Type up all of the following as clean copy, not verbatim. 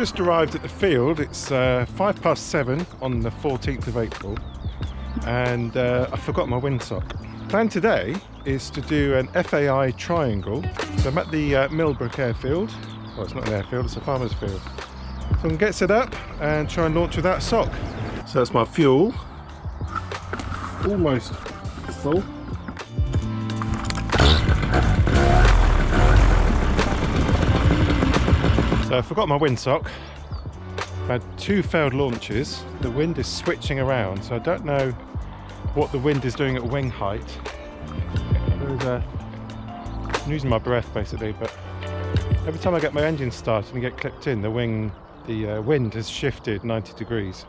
just arrived at the field. It's 7:05 on the 14th of April, and I forgot my windsock. Plan today is to do an FAI triangle. So I'm at the Millbrook airfield. Well, it's not an airfield, it's a farmer's field. So I can get set up and try and launch without a sock. So that's my fuel. Almost full. So I forgot my windsock. I've had 2 failed launches. The wind is switching around, so I don't know what the wind is doing at wing height. I'm losing my breath basically, but every time I get my engine started and get clipped in, the wind has shifted 90 degrees.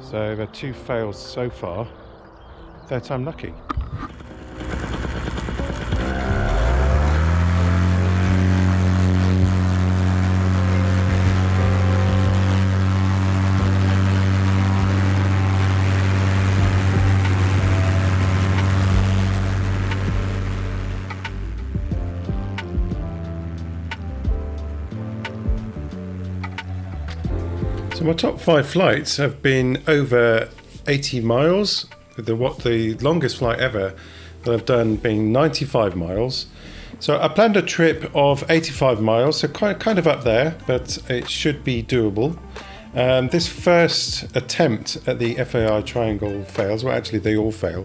So I've had 2 fails so far. Third time lucky. So my top 5 flights have been over 80 miles. The longest flight ever that I've done being 95 miles. So I planned a trip of 85 miles, so kind of up there, but it should be doable. This first attempt at the FAI triangle fails. Well, actually they all fail.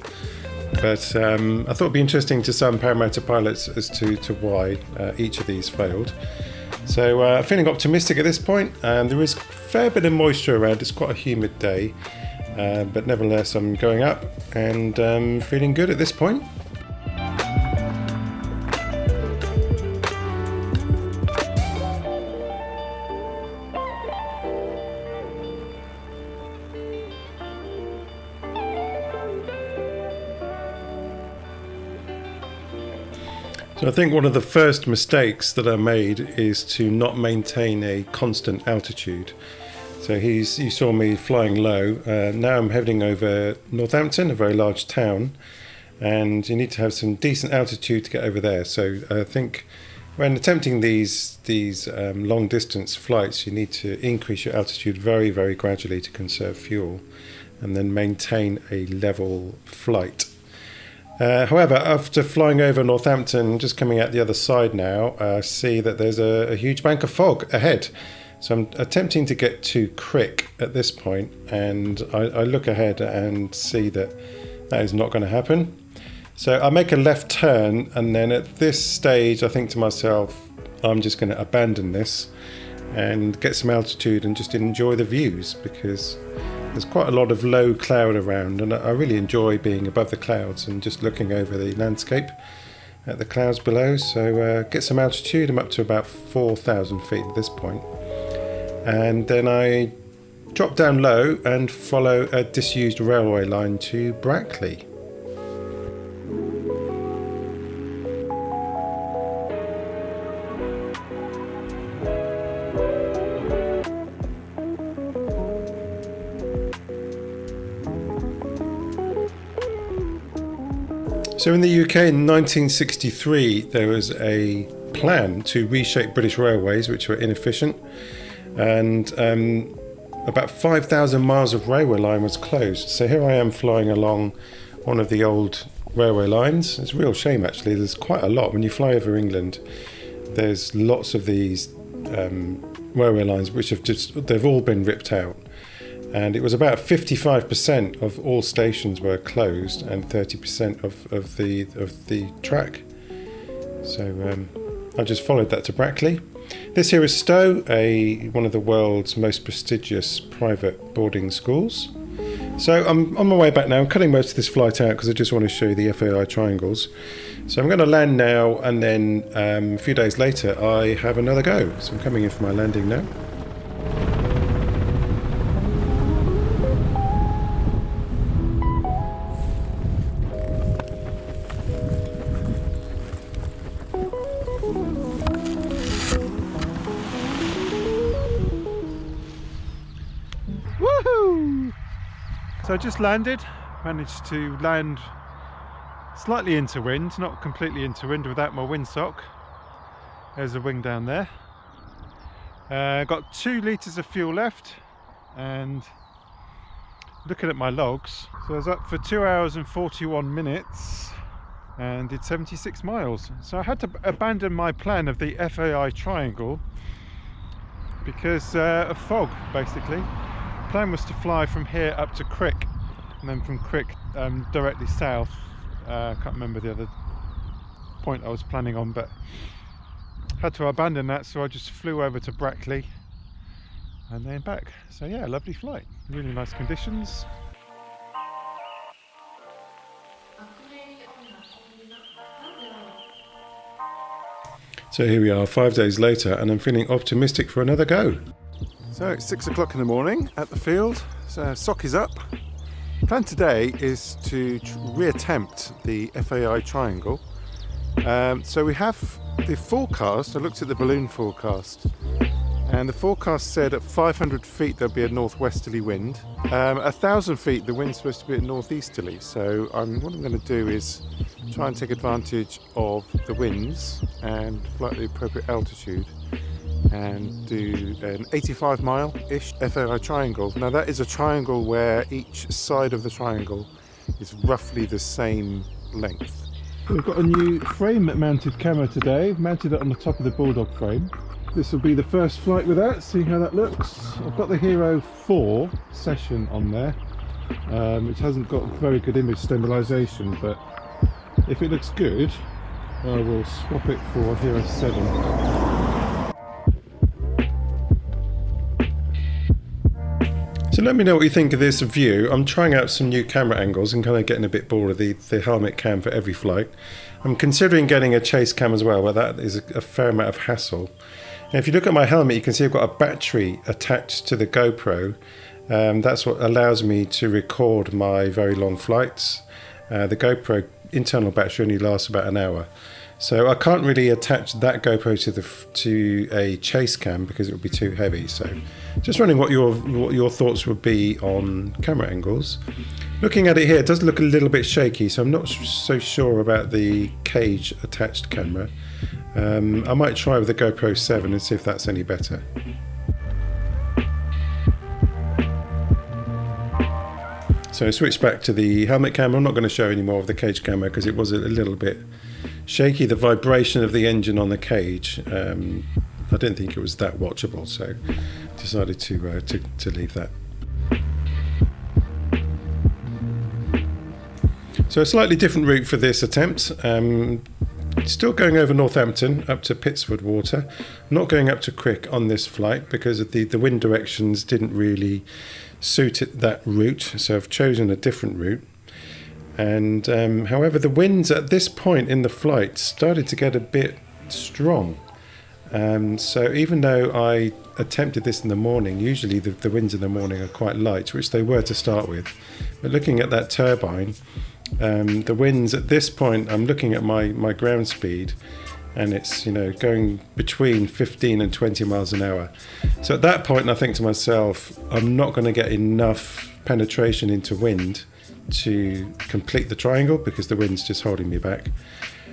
But I thought it'd be interesting to some paramotor pilots as to why each of these failed. So feeling optimistic at this point, and there is a fair bit of moisture around. It's quite a humid day, but nevertheless I'm going up and feeling good at this point. So I think one of the first mistakes that I made is to not maintain a constant altitude. So you saw me flying low. Now I'm heading over Northampton, a very large town, and you need to have some decent altitude to get over there. So I think when attempting these long distance flights, you need to increase your altitude very, very gradually to conserve fuel, and then maintain a level flight. However, after flying over Northampton, just coming out the other side now, I see that there's a huge bank of fog ahead. So I'm attempting to get to Crick at this point, and I look ahead and see that is not going to happen. So I make a left turn, and then at this stage I think to myself, I'm just going to abandon this and get some altitude and just enjoy the views, because there's quite a lot of low cloud around, and I really enjoy being above the clouds and just looking over the landscape at the clouds below. So get some altitude. I'm up to about 4,000 feet at this point. And then I drop down low and follow a disused railway line to Brackley. So in the UK in 1963, there was a plan to reshape British railways, which were inefficient, and about 5,000 miles of railway line was closed. So here I am flying along one of the old railway lines. It's a real shame, actually. There's quite a lot. When you fly over England, there's lots of these railway lines which they've all been ripped out. And it was about 55% of all stations were closed and 30% of the track. So I just followed that to Brackley. This here is Stowe, one of the world's most prestigious private boarding schools. So I'm on my way back now. I'm cutting most of this flight out because I just want to show you the FAI triangles. So I'm going to land now, and then a few days later I have another go. So I'm coming in for my landing now. So I just landed, managed to land slightly into wind, not completely into wind without my windsock. There's a wing down there. Got 2 litres of fuel left, and looking at my logs, so I was up for 2 hours and 41 minutes and did 76 miles. So I had to abandon my plan of the FAI triangle because of fog, basically. The plan was to fly from here up to Crick, and then from Crick directly south. I can't remember the other point I was planning on, but had to abandon that, so I just flew over to Brackley and then back. So yeah, lovely flight, really nice conditions. So here we are 5 days later, and I'm feeling optimistic for another go. So it's 6 o'clock in the morning at the field, so sock is up. Plan today is to reattempt the FAI triangle. So we have the forecast. I looked at the balloon forecast, and the forecast said at 500 feet there'll be a northwesterly wind. 1,000 feet the wind's supposed to be at northeasterly. So what I'm going to do is try and take advantage of the winds and fly at the appropriate altitude and do an 85 mile-ish FAI triangle. Now that is a triangle where each side of the triangle is roughly the same length. We've got a new frame mounted camera today, mounted it on the top of the Bulldog frame. This will be the first flight with that, see how that looks. I've got the Hero 4 session on there, which hasn't got very good image stabilisation, but if it looks good, I will swap it for Hero 7. So let me know what you think of this view. I'm trying out some new camera angles and kind of getting a bit bored of the helmet cam for every flight. I'm considering getting a chase cam as well, but that is a fair amount of hassle. And if you look at my helmet, you can see I've got a battery attached to the GoPro. That's what allows me to record my very long flights. The GoPro internal battery only lasts about an hour. So I can't really attach that GoPro to a chase cam because it would be too heavy. So just wondering what your thoughts would be on camera angles. Looking at it here, it does look a little bit shaky, so I'm not so sure about the cage attached camera. I might try with the GoPro 7 and see if that's any better. So switch back to the helmet camera. I'm not going to show any more of the cage camera because it was a little bit shaky. The vibration of the engine on the cage, I didn't think it was that watchable, so decided to leave that. So a slightly different route for this attempt. Still going over Northampton up to Pitsford Water. Not going up to Crick on this flight because of the wind directions didn't really suit that route, so I've chosen a different route. And however, the winds at this point in the flight started to get a bit strong. So even though I attempted this in the morning, usually the winds in the morning are quite light, which they were to start with. But looking at that turbine, the winds at this point, I'm looking at my ground speed, and it's going between 15 and 20 miles an hour. So at that point I think to myself, I'm not going to get enough penetration into wind to complete the triangle because the wind's just holding me back.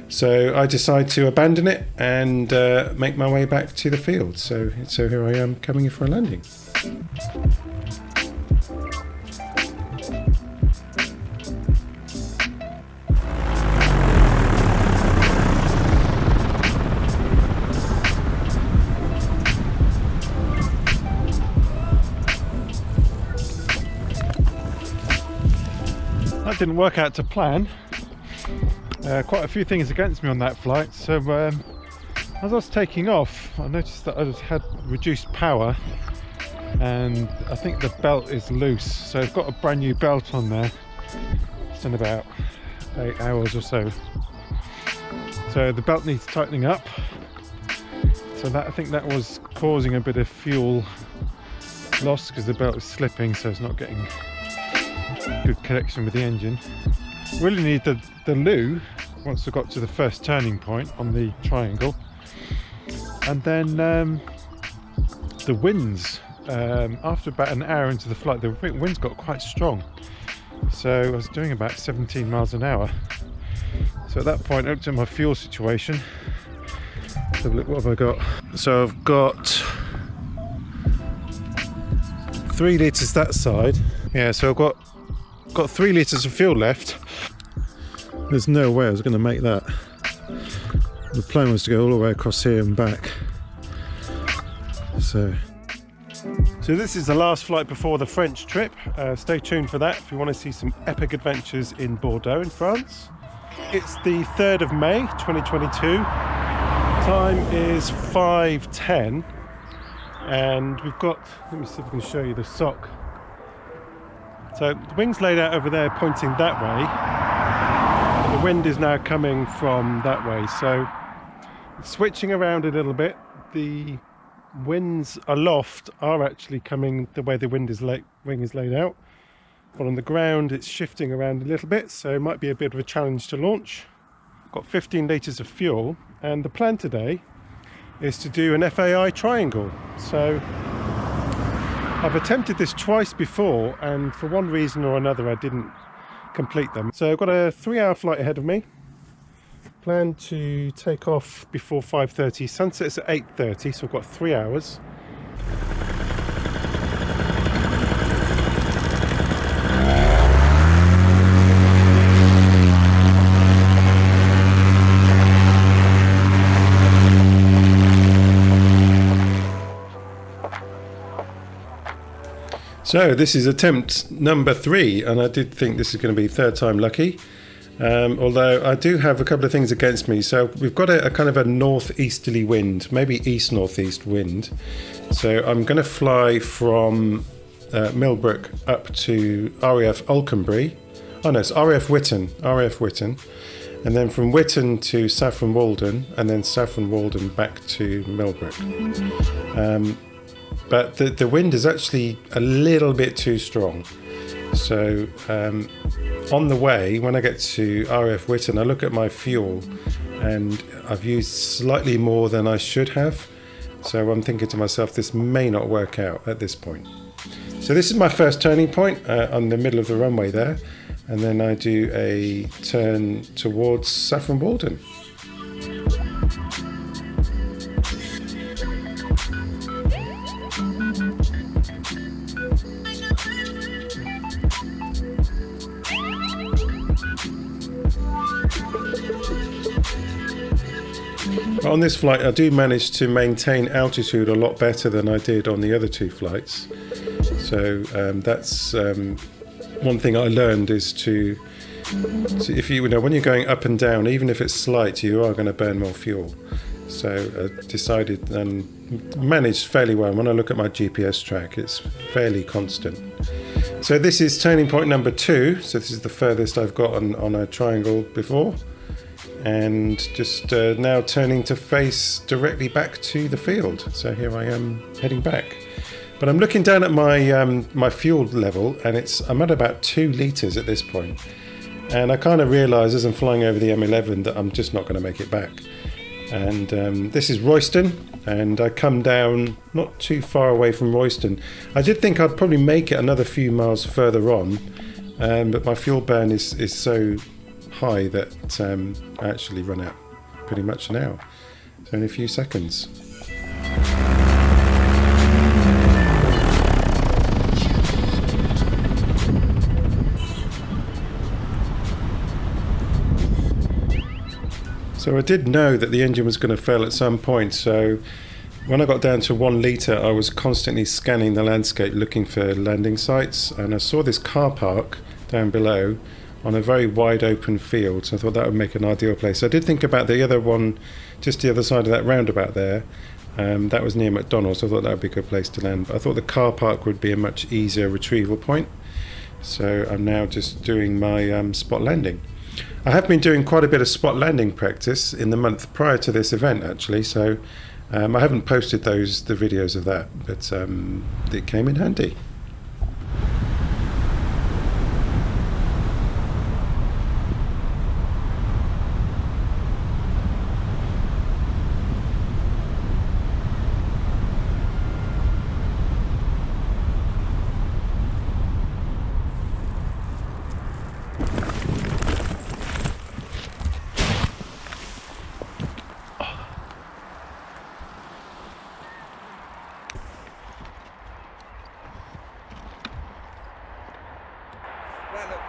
So I decide to abandon it and make my way back to the field. So here I am coming in for a landing. That didn't work out to plan. Quite a few things against me on that flight. So as I was taking off, I noticed that I had reduced power, and I think the belt is loose. So I've got a brand new belt on there. It's in about 8 hours or so. So the belt needs tightening up. So I think that was causing a bit of fuel loss because the belt is slipping, so it's not getting good connection with the engine. Really need the loo once I got to the first turning point on the triangle. And then the winds, after about an hour into the flight, the winds got quite strong. So I was doing about 17 miles an hour. So at that point I looked at my fuel situation. Let's have a look, what have I got? So I've got 3 litres that side. Yeah, so I've got 3 litres of fuel left. There's no way I was going to make that. The plan was to go all the way across here and back. So this is the last flight before the French trip. Stay tuned for that if you want to see some epic adventures in Bordeaux in France. It's the 3rd of May 2022. Time is 5:10 and we've got, let me see if I can show you the sock. So the wing's laid out over there pointing that way. The wind is now coming from that way, so it's switching around a little bit. The winds aloft are actually coming the way the wing is laid out, but on the ground it's shifting around a little bit, so it might be a bit of a challenge to launch. Got 15 litres of fuel, and the plan today is to do an FAI triangle. So I've attempted this twice before, and for one reason or another I didn't complete them. So I've got a 3-hour flight ahead of me. Plan to take off before 5:30. Sunset's at 8:30, so I've got 3 hours. So this is attempt number 3, and I did think this is going to be 3rd time lucky. Although I do have a couple of things against me. So we've got a kind of a northeasterly wind, maybe east-northeast wind. So I'm going to fly from Millbrook up to RAF Alconbury. Oh no, it's RAF Witton. And then from Witton to Saffron Walden, and then Saffron Walden back to Millbrook. But the wind is actually a little bit too strong. So on the way, when I get to RAF Witton, I look at my fuel and I've used slightly more than I should have. So I'm thinking to myself, this may not work out at this point. So this is my first turning point on the middle of the runway there. And then I do a turn towards Saffron Walden. On this flight I do manage to maintain altitude a lot better than I did on the other 2 flights. So that's one thing I learned is to if you know when you're going up and down, even if it's slight, you are going to burn more fuel. So I decided and managed fairly well. When I look at my GPS track, it's fairly constant. So this is turning point number 2. So this is the furthest I've got on a triangle before. And just now turning to face directly back to the field. So here I am heading back. But I'm looking down at my my fuel level, and I'm at about 2 litres at this point. And I kind of realise as I'm flying over the M11 that I'm just not going to make it back. And this is Royston, and I come down not too far away from Royston. I did think I'd probably make it another few miles further on, but my fuel burn is so high that I actually run out pretty much now. So in a few seconds. So I did know that the engine was going to fail at some point, so when I got down to 1 litre I was constantly scanning the landscape looking for landing sites, and I saw this car park down below on a very wide open field, so I thought that would make an ideal place. So I did think about the other one just the other side of that roundabout there. That was near McDonald's, so I thought that would be a good place to land, but I thought the car park would be a much easier retrieval point. So I'm now just doing my spot landing. I have been doing quite a bit of spot landing practice in the month prior to this event actually, so I haven't posted the videos of that, but it came in handy.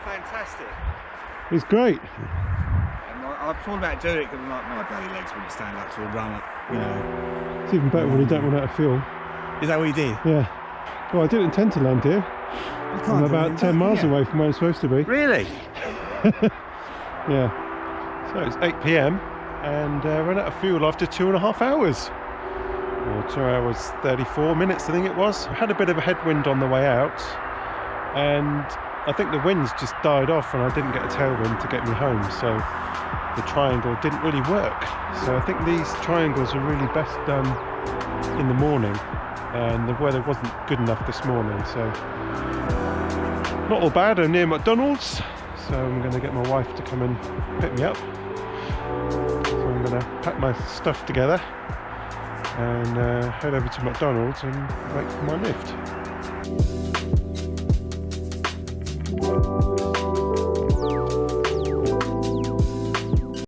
fantastic. It's great. I thought about doing it because my bloody legs wouldn't stand up to a runner. You know. It's even better when you don't run out of fuel. Is that what you did? Yeah. Well, I didn't intend to land here. I'm about 10 miles away from where I'm supposed to be. Really? Yeah. So it's 8 p.m. and ran out of fuel after 2.5 hours. Or 2 hours 34 minutes, I think it was. I had a bit of a headwind on the way out, and I think the winds just died off and I didn't get a tailwind to get me home, so the triangle didn't really work. So I think these triangles are really best done in the morning, and the weather wasn't good enough this morning, so not all bad. I'm near McDonald's, so I'm going to get my wife to come and pick me up. So I'm going to pack my stuff together and head over to McDonald's and wait for my lift.